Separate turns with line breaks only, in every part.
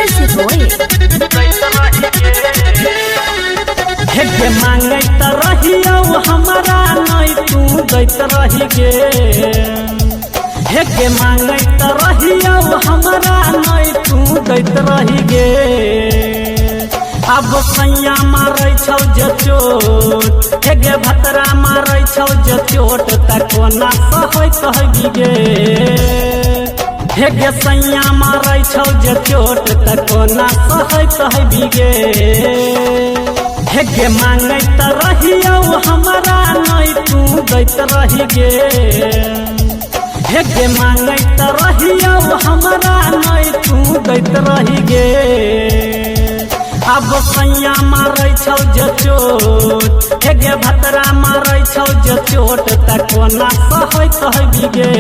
Music
हे मांगे त रहियो हमारा नहीं तू दैत रही गे। हे मांगे त रहियो हमारा नहीं तू दैत रही गे। अब सैया मारै छौ जे चोट हे गे भतरा मारै छौ जे चोट त कोना सहै कहबी गे। हे गे सैया मारै छौ जे चोट त कोना सहै कहबी गे। हे गे मांगे त रहियो हमारा नहीं तू दैत रही गे। हे मांगे त रहियो हमारा नहीं तू दैत रही गे। अब सैया मारै छौ जे चोट हे गे भतरा मारै छौ जे चोट त कोना सहै कहबी गे।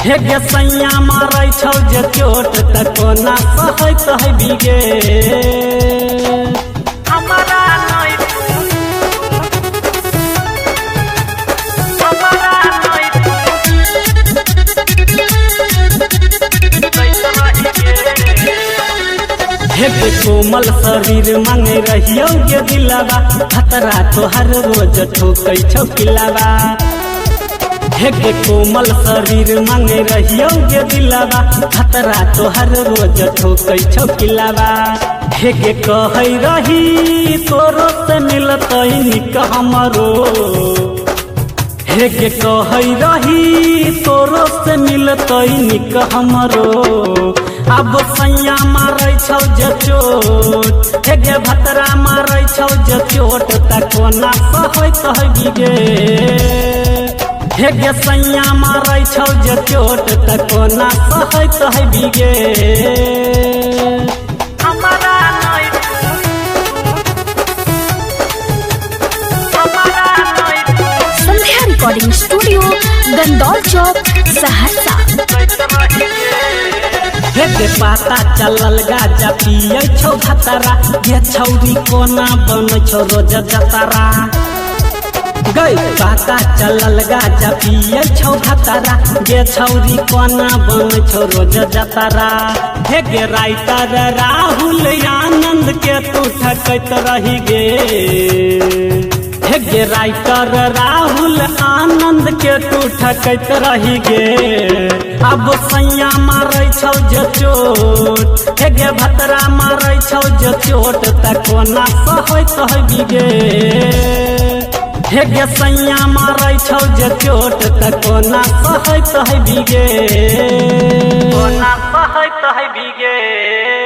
हे गे सैया मारै छौ जे चोट त कोना सहै कहबी गे। हे गे कोमल शरीर मांगे रहियो गे दिलवा भतरा तोहर रोज ठोकै छौ किलावा। हे गे कोमल शरीर मांगे रहियो गे दिलवा भतरा तोहर रोज ठोकै छौ किलावा। हे गे कहै रही तोरो से मिलतै निक हमरो। हे गे कहै रही तोरो से मिलतै निक हमरो। अब सैया मारै छौ जे चोट हे गे भतरा मारै छौ जे चोट त कोना सहै कहबी गे। हे गे सैया मारै छौ जे चोट त कोना सहै कहबी गे।
संध्या रिकॉर्डिंग स्टूडियो गंदौल चौक सहरसा।
हे गे पाता चलल गाजा पियै छौ भतरा गे छौरी कोना बनै छौ रोज जतरा। गई पाता चलल गाजा पियै छौ भतरा गे छौरी कोना बनै छौ रोज जतरा। हे गे राइटर राहुल आनंद के तू ठकैत रही गे। हे गे राइटर राहुल आनंद के तू ठकैत रही गे। अब सैया मारै छौ जे चोट हे गे भतरा मारै छौ जे चोट त कोना सहै कहबी गे। हे गे सैया मारै छौ जे चोट त कोना सहै कहबी गे। कोना सहै कहबी गे।